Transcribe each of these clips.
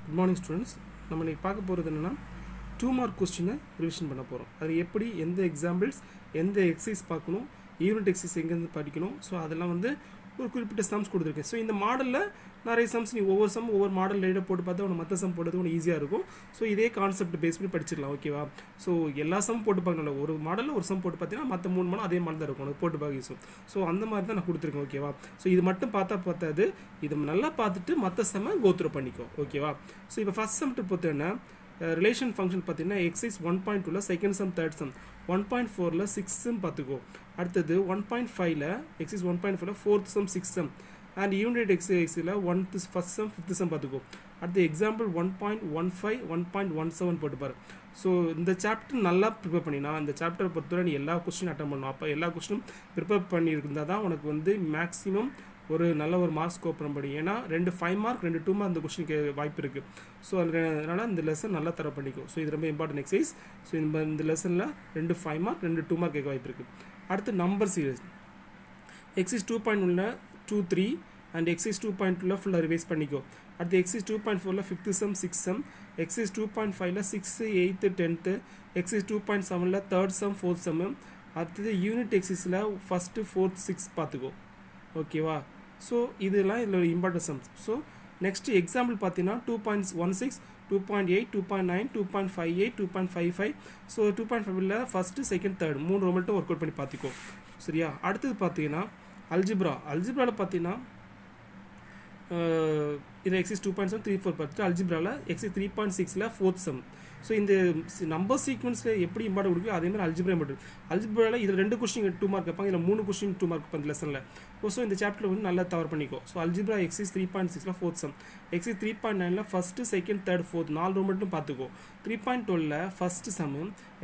Good morning students. நம்ம இன்றைக்கி பார்க்க போகிறது என்னென்னா 2 மார்க் கொஸ்டினை ரிவிஷன் பண்ண போகிறோம். அது எப்படி, எந்த எக்ஸாம்பிள்ஸ், எந்த எக்ஸசைஸ் பார்க்கணும், யூனிட் எக்ஸசைஸ் எங்கேருந்து படிக்கணும், ஸோ அதெல்லாம் வந்து ஒரு குறிப்பிட்ட சம்ஸ் கொடுத்துருக்கேன். ஸோ இந்த மாடலில் நிறைய சம்ஸ் நீ ஒவ்வொரு சம் ஒவ்வொரு மாடல் லைட்டாக போட்டு பார்த்தா உனக்கு மற்ற சம் போடுறது உனக்கு ஈஸியாக இருக்கும். ஸோ இதே கான்செப்ட் பேஸ் பண்ணி படிச்சிடலாம். ஓகேவா? ஸோ எல்லா சம் போட்டு பார்க்கணும். ஒரு மாடலில் ஒரு சம் போட்டு பார்த்தீங்கன்னா மற்ற 3 மாடல் அதே மாதிரி தான் இருக்கும், உனக்கு போட்டு பார்க்க யூஸ். ஸோ அந்த மாதிரி தான் நான் கொடுத்துருக்கேன். ஓகேவா? ஸோ இது மட்டும் பார்த்தாது, இது நல்லா பார்த்துட்டு மற்ற செம்மை கோத்ரூ பண்ணிக்கோ. ஓகேவா? ஸோ இப்போ ஃபஸ்ட் சம்ட்டு பார்த்தீங்கன்னா ரிலேஷன் ஃபங்க்ஷன் பார்த்தீங்கன்னா எக்ஸைஸ் 1.2ல செகண்ட் சம் தேர்ட் சம், 1.4ல 6 சம் பார்த்துக்கோ. அடுத்தது 1.5ல எக்ஸைஸ் 1.5ல fourth sum 6 sum and unit எக்ஸைஸில் ஃபஸ்ட் சம் ஃபிஃப்த் சம் பார்த்துக்கோ. அடுத்து எக்ஸாம்பிள் 1.15 1.17 போட்டுப்பாரு. ஸோ இந்த சாப்டர் நல்லா ப்ரிப்பேர் பண்ணினா இந்த சாப்டரை பொறுத்தவரை நீ எல்லா கொஸ்டினும் அட்டன் பண்ணணும். அப்போ எல்லா கொஸ்டினும் ப்ரிப்பேர் பண்ணியிருந்தால் தான் உனக்கு வந்து மேக்ஸிமம் ஒரு நல்ல ஒரு மார்க்ஸ் ஸ்கோர் பண்ண முடியும். ஏன்னா 2 5 மார்க் 2 2 மார்க் அந்த கொஸ்டினுக்கு வாய்ப்பு இருக்குது. ஸோ அதனால் இந்த லெசன் நல்லா தர பண்ணிக்கும். ஸோ இது ரொம்ப இம்பார்ட்டன்ட் எக்ஸசைஸ். ஸோ இந்த லெசனில் 2 5 மார்க் 2 2 மார்க் கேட்க வாய்ப்பு இருக்குது. அடுத்து நம்பர் சீரிஸ் எக்ஸைஸ் 2.1ல 2 3 அண்ட் எக்ஸைஸ் 2.2ல ஃபுல்லாக ரிவைஸ் பண்ணிக்கோ. அடுத்து எக்ஸைஸ் 2.4ல 5th சம் 6 சம், எக்ஸைஸ் 2.5ல 6th 8th 10th, எக்ஸைஸ் 2.7ல 3rd சம் 4th சம். அடுத்தது யூனிட் எக்ஸைஸில் ஃபஸ்ட்டு 4th 6 பார்த்துக்கோ. ஓகேவா? ஸோ இதெல்லாம் இதில் ஒரு important sums. So next example பார்த்தீங்கன்னா 2.16 2.8 2.9 2.58 2.55. ஸோ 2.5ல ஃபஸ்ட்டு செகண்ட் தேர்ட் 3 ரோ மட்டும் ஒர்க் அவுட் பண்ணி பார்த்துக்கோ. சரியா? அடுத்தது பார்த்தீங்கன்னா அல்ஜிப்ராவில் பார்த்தீங்கன்னா இது எக்ஸைஸ் 2.7 3 4 பார்த்துட்டு அல்ஜிப்ராவில் எக்ஸைஸ் 3.6ல ஃபோர்த் சம். ஸோ இந்த நம்பர் சீக்வன்ஸில் எப்படி இம்பார்ட்டன் கொடுக்குது அதேமாதிரி அல்ஜிப்ரா மட்டும். அல்ஜிப்ராவில் இதில் 2 கொஸ்டின் 2 மார்க் வைப்பாங்க, இதில் 3 கொஸ்டின் 2 மார்க் வைப்பாங்க லெசனில். ஸோ இந்த சாப்டர் வந்து நல்லா தவறு பண்ணிக்கோ. ஸோ அல்ஜிப்ரா எக்ஸைஸ் 3.6ல ஃபோர்த் சம், எக்ஸைஸ் 3.9ல first second third fourth 4 row மட்டும் பார்த்துக்கோ. 3.12ல ஃபஸ்ட்டு சம்,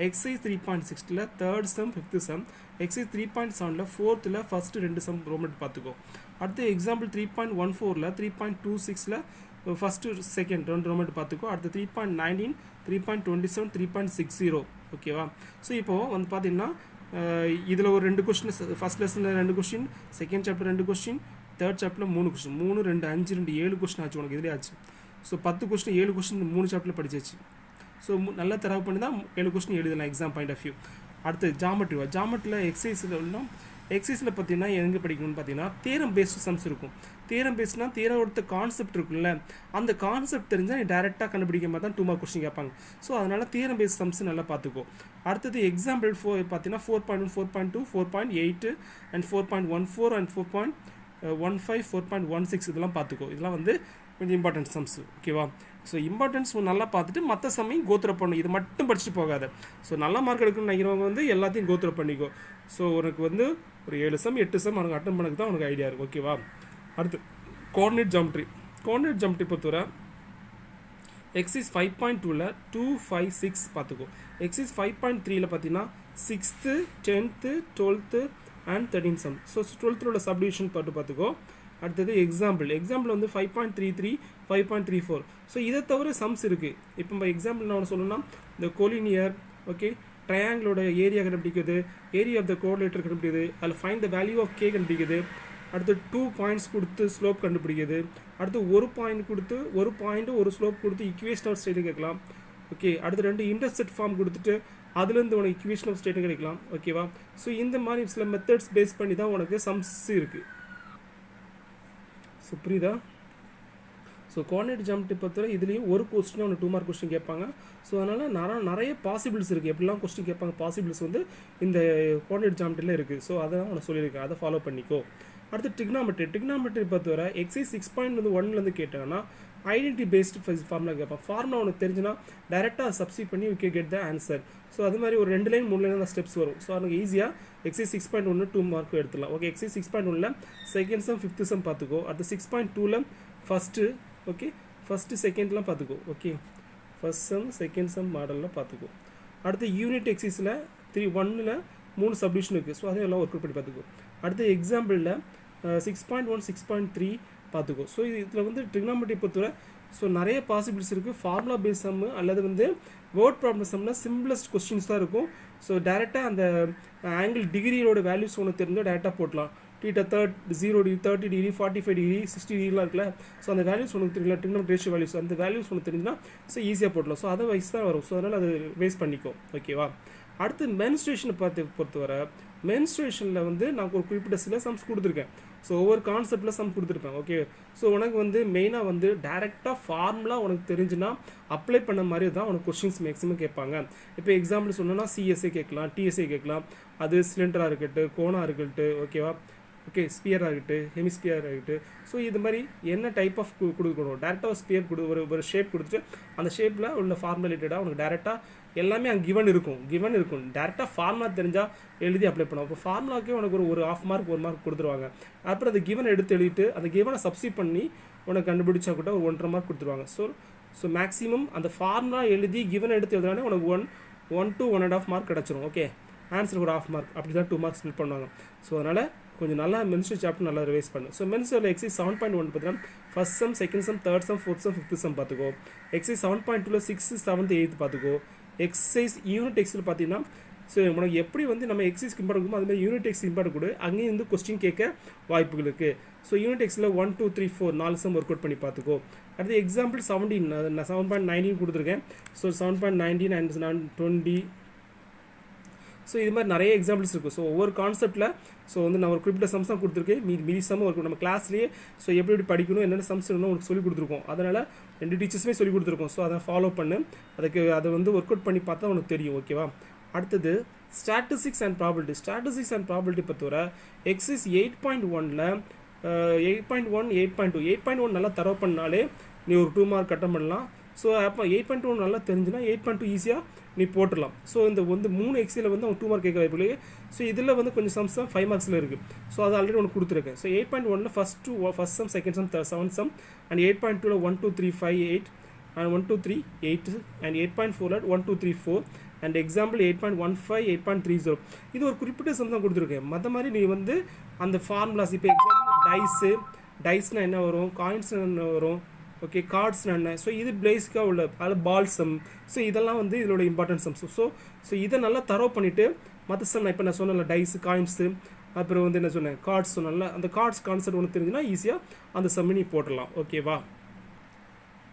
எக்ஸைஸ் 3.6ல third sum 5th sum, exercise 3.7ல ஃபோர்த்தில் ஃபஸ்ட்டு 2 சம் ரோ மட்டும் பார்த்துக்கோ. அடுத்து எக்ஸாம்பிள் 3.14ல 3.26ல ஃபஸ்ட்டு செகண்ட் 2 ரோ மட்டும் பார்த்துக்கோ. அடுத்து 3.19 3.27 3.60. ஓகேவா? ஸோ இப்போது வந்து பார்த்தீங்கன்னா இதில் ஒரு 2 கொஸ்டின் ஃபஸ்ட் லெசனில் 2 question, second chapter 2 question, third சாப்டரில் 3 கொஸ்டின், 3 2 5 2 7 கொஸ்டின் ஆச்சு உனக்கு. இதிலே ஆச்சு. ஸோ 10 கொஸ்டின் 7 கொஸ்டின் 3 சாப்டரில் படிச்சாச்சு. ஸோ நல்லா தரவு பண்ணி தான் 7 கொஸ்டின் எழுதலாம் எக்ஸாம் பாயிண்ட் ஆஃப் வியூ. அடுத்து ஜாமெட்ரியில் எக்ஸைஸில் பார்த்தீங்கன்னா எங்கே படிக்கணும்னு பார்த்தீங்கன்னா தியரம் பேஸ்டு சம்ஸ் இருக்கும். தியரம் பேஸ்ட்னா தியரோட கான்செப்ட் இருக்குல்ல, அந்த கான்செப்ட் தெரிஞ்சால் நீ டேரெக்டாக கண்டுபிடிக்க மாதிரி தான் 2 மார்க் கொஸ்டின் கேட்பாங்க. ஸோ அதனால் தியரம் பேஸ்ட் சம்ஸ் நல்லா பார்த்துக்கோ. அடுத்தது எக்ஸாம்பிள் 4 பார்த்தீங்கன்னா 4.1 4.2 4.8 அண்ட் 4.14 அண்ட் 4.15 4.16 இதெல்லாம் பார்த்துக்கோ. இதெல்லாம் வந்து கொஞ்சம் இம்பார்ட்டன்ட் சம்ஸ். ஓகேவா? ஸோ இம்பார்ட்டன்ஸ் நல்லா பார்த்துட்டு மற்ற சம்மையும் கோத்ரூ பண்ணணும். இது மட்டும் படிச்சுட்டு போகாத. ஸோ நல்ல மார்க் எடுக்கணும்னு நினைக்கிறவங்க வந்து எல்லாத்தையும் கோத்ரூ பண்ணிக்கோ. ஸோ உனக்கு வந்து ஒரு 7 சம் 8 சம் உனக்கு அட்டன் பண்ணக்கு தான் உனக்கு ஐடியா இருக்கும். ஓகேவா? அடுத்து கோஆர்டினேட் ஜாமெட்ரி பொறுத்தவரை எக்ஸைஸ் 5.2ல 2 5 6 பார்த்துக்கோ. எக்ஸைஸ் 5.3ல பார்த்தீங்கன்னா 6th 10th 12th and 13 some. So 12th உள்ள சப்டிவிஷன் பார்த்துக்கோ. அடுத்தது எக்ஸாம்பிள் வந்து 5.33 5.34. ஸோ இதை தவிர சம்ஸ் இருக்குது. இப்போ எக்ஸாம்பிள் நான் சொல்லணும்னா இந்த கோலினியர், ஓகே, ட்ரையாங்கிளோட ஏரியா கண்டுபிடிக்கிறது, ஏரியா ஆஃப் த கோஆர்டினேட்டர் கண்டுபிடிக்கிறது, அதில் find the value of k கண்டுபிடிக்கிறது, அடுத்து 2 பாயிண்ட்ஸ் கொடுத்து ஸ்லோப் கண்டுபிடிக்கிறது, அடுத்து 1 பாயிண்ட் கொடுத்து 1 பாயிண்ட் 1 ஸ்லோப் கொடுத்து ஈக்குவேஷன் ஆஃப் ஸ்டேட் கேட்கலாம். ஓகே, அடுத்து 2 இன்டர்செக்ட் ஃபார்ம் கொடுத்துட்டு அதுலேருந்து உனக்கு ஈக்குவேஷன் ஆஃப் ஸ்டேட் கிடைக்கலாம். ஓகேவா? ஸோ இந்த மாதிரி சில மெத்தட்ஸ் பேஸ் பண்ணி தான் உனக்கு சம்ஸ் இருக்குது. ஸோ புரியுதா? ஸோ கோஆர்டினேட் ஜாமெட்ரி பொறுத்தவரை இதுலேயும் ஒரு கொஸ்டின் ஒன்று 2 மார்க் கொஸ்டின் கேட்பாங்க. ஸோ அதனால் நிறைய பாசிபிள்ஸ் இருக்குது. எப்படிலாம் கொஸ்டின் கேட்பாங்க பாசிபிள்ஸ் வந்து இந்த கோஆர்டினேட் ஜாமெட்ரியில் இருக்குது. ஸோ அதை தான் உனக்கு சொல்லியிருக்கேன், அதை ஃபாலோ பண்ணிக்கோ. அடுத்து டிக்னாமெட்ரி பொறுத்தவரை எக்ஸைஸ் 6.1லேருந்து கேட்டாங்கன்னா ஐடென்டிட்டி பேஸ்டு ஃபார்முலா கேட்பான். ஃபார்முலா உனக்கு தெரிஞ்சுன்னா டேரெக்டாக சப்ஸ்டிட் பண்ணி you can get the answer. So அது மாதிரி ஒரு 2 லைன் 3 லைன் தான் ஸ்டெப்ஸ் வரும். ஸோ எனக்கு ஈஸியாக எக்ஸைஸ் 6.1 2 மார்க் எடுத்துடலாம். ஓகே, எக்ஸைஸ் 6.1ல செகண்ட் சம் 5th சம் பார்த்துக்கோ. அடுத்து 6.2ல ஃபஸ்ட்டு, ஓகே, ஃபஸ்ட்டு செகண்ட்லாம் பார்த்துக்கோ. Okay, first sum second sum மாடலில் பார்த்துக்கோ. அடுத்து யூனிட் எக்ஸைஸில் 3.1ல 3 சப்டிவிஷன் இருக்குது. ஸோ அதையும் எல்லாம் ஒர்க் அவுட் பண்ணி பார்த்துக்கோ. அடுத்து எக்ஸாம்பிளில் 6.1 6.3 பார்த்துக்கோ. ஸோ இதில் வந்து ட்ரிக்னாமெட்ரி பொறுத்தவரை ஸோ நிறைய பாசிபிலிட்டிஸ் இருக்குது. ஃபார்முலா பேஸ் சம்மு அல்லது வந்து வேர்ட் ப்ராப்ளம் சம்னா சிம்பிளஸ்ட் கொஸ்டின்ஸ் தான் இருக்கும். ஸோ டேரெக்டாக அந்த ஆங்கிள் டிகிரியோட வேல்யூஸ் ஒன்று தெரிஞ்சால் டேரெக்டாக போடலாம். தீட்டா 0 டிகிரி 30 டிகிரி 45 டிகிரி 60 டிகிரிலாம் இருக்குல்ல. ஸோ அந்த வேல்யூஸ் உனக்கு தெரியல, ட்ரிக்னோமெட்ரிக் ரேஷியோ வேல்யூஸ் அந்த வேல்யூஸ் உனக்கு தெரிஞ்சுன்னா ஸோ ஈஸியாக போடலாம். ஸோ அதை வைஸ் தான் வரும். ஸோ அதனால் அது வேஸ்ட் பண்ணிக்கோ. ஓகேவா. அடுத்து மென்ஸ்ட்ரேஷனை பொறுத்தவரை மென்ஸ்ட்ரேஷனில் வந்து நான் ஒரு குறிப்பிட்ட சில சம்ஸ் கொடுத்துருக்கேன். ஸோ ஒவ்வொரு கான்செப்டில் சம் கொடுத்துருப்பேன். ஓகே. ஸோ உனக்கு வந்து மெயினாக வந்து டேரெக்டாக ஃபார்முலா உனக்கு தெரிஞ்சுன்னா அப்ளை பண்ண மாதிரி தான் உனக்கு கொஸ்டின்ஸ் மேக்ஸிமம் கேட்பாங்க. இப்போ எக்ஸாம்பிள் சொன்னோன்னா சிஎஸ்ஏ கேட்கலாம், டிஎஸ்ஏ கேட்கலாம், அது சிலிண்டராக இருக்கட்டும், கோனாக இருக்கட்டும், ஓகேவா. ஓகே, ஸ்பியராக இருக்கட்டும், ஹெமிஸ்பியராக இருக்கட்டும். ஸோ இது மாதிரி என்ன டைப் ஆஃப் கொடுக்கணும், டேரெக்டாக ஸ்பியர் ஒரு ஷேப் கொடுத்துட்டு அந்த ஷேப்பில் உள்ள ஃபார்முலா ரிலேட்டடாக உனக்கு டேரெக்டாக எல்லாமே அங்கே கிவன் இருக்கும். டேரெக்டாக ஃபார்முலா தெரிஞ்சால் எழுதி அப்ளை பண்ணுவோம். இப்போ ஃபார்முலாக்கே உனக்கு ஒரு 1/2 மார்க் 1 மார்க் கொடுத்துருவாங்க. அப்புறம் அந்த கிவன் எடுத்து எழுதிட்டு அந்த கிவனை சப்ஸ்டிட் பண்ணி உனக்கு கண்டுபிடிச்சா கூட ஒரு 1.5 மார்க் கொடுத்துருவாங்க. ஸோ மேக்ஸிமம் அந்த ஃபார்முலா எழுதி கிவன் எடுத்து எழுதுனாலே உனக்கு 1 to 1.5 மார்க் கிடச்சிரும். ஓகே, ஆன்சர் ஒரு 1/2 மார்க் அப்படி தான் 2 மார்க்ஸ் ஸ்பிளிட் பண்ணுவாங்க. ஸோ அதனால் கொஞ்சம் நல்லா மென்ஸ்ட்ரல் சாப்டர் நல்லா ரிவைஸ் பண்ணு. ஸோ மென்ஸ்ட்ரல் எக்ஸைஸ் 7.1 பார்த்தீங்கன்னா first sum, second sum, third sum, fourth sum, fifth sum பார்த்துக்கோ. எக்ஸைஸ் 7.2ல 6th, 7th, 8th பார்த்துக்கோ. எக்ஸைஸ் யூனிட் எக்ஸில் பார்த்தீங்கன்னா ஸோ உனக்கு எப்படி வந்து நம்ம எக்ஸைஸ்க்கு இம்பார்ட் கொடுமோ அதுமாதிரி யூனிட் எக்ஸ் இம்பார்ட் கொடு. அங்கேயும் வந்து கொஸ்டின் கேட்க வாய்ப்புகள் இருக்குது. ஸோ யூனிட் எக்ஸில் 1, 2, 3, 4 4 சம் ஒர்க் அவுட் பண்ணி பார்த்துக்கோ. அடுத்து எக்ஸாம்பிள் 17 நான் 7.19 கொடுத்துருக்கேன். So 7.19 and 20. ஸோ இது மாதிரி நிறைய எக்ஸாம்பிள்ஸ் இருக்குது. ஸோ ஒவ்வொரு கான்செப்ட்டில் ஸோ வந்து நான் ஒரு குறிப்பிட்ட சம்ஸ் தான் கொடுத்துருக்கேன். மீதி சம் இருக்கும் நம்ம கிளாஸ்லேயே. ஸோ எப்படி படிக்கணும், என்னென்ன சம்ஸ் வேணும் உங்களுக்கு சொல்லிக் கொடுத்துருக்கோம். அதனால் 2 டீச்சர்ஸுமே சொல்லிக் கொடுத்துருக்கோம். ஸோ அதை ஃபாலோ பண்ணு. அதை வந்து ஒர்க் அவுட் பண்ணி பார்த்தா உனக்கு தெரியும். ஓகேவா. அடுத்தது statistics and probability. Statistics and probability பொறுத்தவரை எக்ஸைஸ் 8.1ல் 8.1, 8.2 8.1 நல்லா தரவு பண்ணாலே நீ ஒரு 2 மார்க் கட்டம் பண்ணலாம். ஸோ அப்போ 8.2 நல்லா தெரிஞ்சுன்னா 8.2 ஈஸியாக நீ போட்டுடலாம். ஸோ இந்த வந்து 3 எக்ஸில் வந்து அவங்க 2 மார்க் கேட்க வாய்ப்பு இல்லையே. ஸோ இதில் வந்து கொஞ்சம் சம்ஸ் தான் 5 மார்க்ஸில் இருக்குது. ஸோ அது ஆல்ரெடி ஒன்று கொடுத்துருக்கேன். ஸோ 8.1ல் first sum, second sum, 7th sum, and 8.2ல் 1, 2, 3, 5, 8 and 1, 2, 3, 8 and 8.4ல் 1, 2, 3, 4 அண்ட் எக்ஸாம்பிள் 8.15, 8.30. இது ஒரு குறிப்பிட்ட சம் தான் கொடுத்துருக்கேன். மற்ற மாதிரி நீ வந்து அந்த ஃபார்முலாஸ் இப்போ எக்ஸாம்பிள் டைஸ்னால் என்ன வரும், காயின்ஸ்னால் என்ன வரும், ஓகே, கார்ட்ஸ்னால் என்ன. ஸோ இது பேசிக்காக உள்ள அதில் பால் சம். ஸோ இதெல்லாம் வந்து இதோட இம்பார்ட்டன்ட் சம்ஸ். ஸோ இதை நல்லா தரவு பண்ணிவிட்டு மற்ற சம் இப்போ நான் சொன்னல டைஸு, காயின்ஸு, அப்புறம் வந்து என்ன சொன்னேன் கார்ட்ஸ் சொன்னல, அந்த கார்ட்ஸ் கான்செப்ட் ஒன்று தெரிஞ்சுன்னா ஈஸியாக அந்த சம்மை நீ போடலாம். ஓகேவா.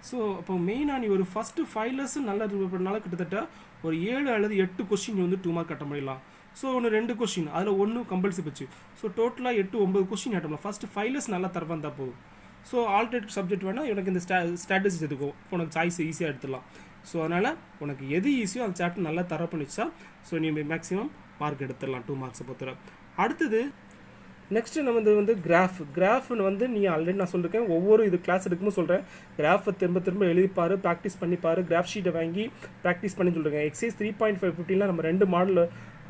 ஸோ அப்போ மெயினாக நீ ஒரு ஃபஸ்ட்டு 5 லெசன் நல்லா ரிவைஸ் பண்ணாலும் கிட்டத்தட்ட ஒரு 7 அல்லது 8 கொஸ்டின் நீ வந்து 2 மார்க் அட்டம் பண்ணிடலாம். ஸோ ஒன்று 2 கொஸ்டின் அதில் 1 கம்பல்சரி வச்சு ஸோ டோட்டலாக 8, 9 கொஸ்டின் அட்டம் பண்ணலாம். ஃபஸ்ட்டு 5 லெசன் நல்லா தரவாக இருந்தால் போதும். ஸோ ஆல்டர்னேட்டிவ் சப்ஜெக்ட் வேணால் எனக்கு இந்த ஸ்ட்ராட்டஜிஸ் எடுக்கும். உனக்கு சாய்ஸ் ஈஸியாக எடுத்துடலாம். ஸோ அதனால் உனக்கு எது ஈஸியோ அந்த சாப்டர் நல்லா தரவு பண்ணிச்சா ஸோ நீ மேக்ஸிமம் மார்க் எடுத்துடலாம் 2 மார்க்ஸை பொறுத்தவரை. அடுத்தது நெக்ஸ்ட்டு நம்ம வந்து கிராஃப்னு வந்து நீ ஆல்ரெடி நான் சொல்லியிருக்கேன். ஒவ்வொரு இது கிளாஸ் எடுக்கும்போது சொல்கிறேன், கிராஃபை திரும்ப எழுதிப்பார், ப்ராக்டிஸ் பண்ணிப்பார், கிராஃப் ஷீட்டை வாங்கி ப்ராக்டிஸ் பண்ணி சொல்லியிருக்கேன். எக்ஸைஸ் 3.515ல் நம்ம 2 மாடல்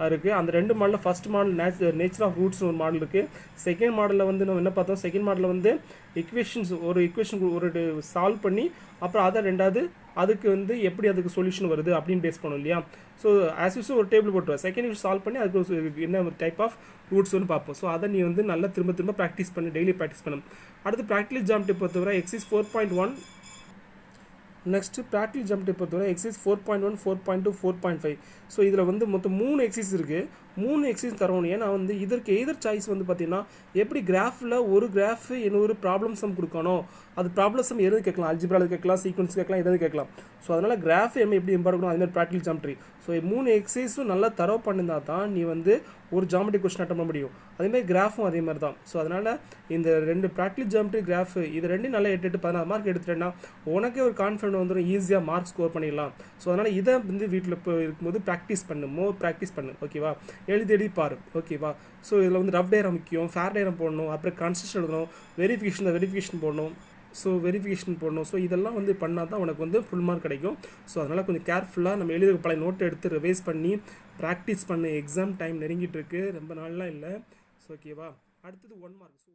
இருக்குது. அந்த 2 மாடலில் ஃபஸ்ட் மாடல் நேச்சர் ஆஃப் ரூட்ஸ்னு ஒரு மாடல் இருக்குது. செகண்ட் மாடலில் வந்து நம்ம என்ன பார்த்தோம், செகண்ட் மாடலில் வந்து ஈக்குவேஷன் ஒரு சால்வ் பண்ணி அப்புறம் அதை 2வது அதுக்கு வந்து எப்படி அதுக்கு சொல்யூஷன் வருது அப்படின்னு பேஸ் பண்ணோம் இல்லையா. ஸோ ஆஸ் யூஸும் ஒரு டேபிள் போட்டுருவோம். செகண்ட் யூஸ் சால்வ் பண்ணி அதுக்கு என்ன டைப் ஆஃப் ரூட்ஸ் வந்து பார்ப்போம். ஸோ அதை நீ வந்து நல்லா திரும்ப ப்ராக்டிஸ் பண்ணி டெய்லி ப்ராக்டிஸ் பண்ணணும். அடுத்து ப்ராக்டிகல் ஜாமெட்ரி பொறுத்தவரை எக்ஸைஸ் 4.1. நெக்ஸ்ட்டு ப்ராக்டிகல் ஜாமெட்ரி பொறுத்தவரை எக்ஸைஸ் 4.1, 4.2, 4.5. ஸோ இதில் வந்து மொத்தம் 3 எக்ஸைஸ் இருக்குது. 3 எக்ஸைஸ் தரணும். ஏன்னா வந்து இதற்கு எதர் சாய்ஸ் வந்து பார்த்தீங்கன்னா எப்படி கிராஃபில் ஒரு கிராஃப் இன்னொரு ப்ராப்ளம் சம் கொடுக்கணும். அது ப்ராப்ளம் சம் எது கேட்கலாம், அல்ஜிப்ராவில் கேட்கலாம், சீக்வன்ஸ் கேட்கலாம், எதாவது கேட்கலாம். ஸோ அதனால் கிராஃப் எப்படி இம்பார்ட் அதுமாதிரி ப்ராக்டிகல் ஜாமெட்ரி. ஸோ 3 எக்ஸைஸும் நல்லா தரவு பண்ணியிருந்தா தான் நீ வந்து ஒரு ஜாமெட்ரி கொஸ்டின் அட்டம் பண்ண முடியும். அதேமாதிரி கிராஃபும் அதே மாதிரி தான். ஸோ அதனால் இந்த 2 ப்ராக்டிகல் ஜாமெட்ரி, கிராஃப் இது 2 நல்லா 8, 16 மார்க் எடுத்துட்டேன்னா உனக்கே ஒரு கான்ஃபிடன்ட் வந்துடும், ஈஸியாக மார்க் ஸ்கோர் பண்ணிடலாம். ஸோ அதனால் இதை வந்து வீட்டில் இப்போ இருக்கும்போது ப்ராக்டிஸ் பண்ணு. ஓகேவா. எழுதி பாரு. ஓகேவா. ஸோ இதில் வந்து ரஃப் டயக்ராம் முக்கியம், ஃபேர் டயக்ராம் போடணும், அப்புறம் கன்ஸ்ட்ரக்ஷன் எழுதணும், வெரிஃபிகேஷன் போடணும். ஸோ இதெல்லாம் வந்து பண்ணால் தான் உனக்கு வந்து ஃபுல் மார்க் கிடைக்கும். ஸோ அதனால் கொஞ்சம் கேர்ஃபுல்லாக நம்ம எழுத பழைய நோட்டை எடுத்து ரிவைஸ் பண்ணி ப்ராக்டிஸ் பண்ண. எக்ஸாம் டைம் நெருங்கிட்டு இருக்கு, ரொம்ப நாள்லாம் இல்லை. ஸோ ஓகேவா. அடுத்தது 1 மார்க்.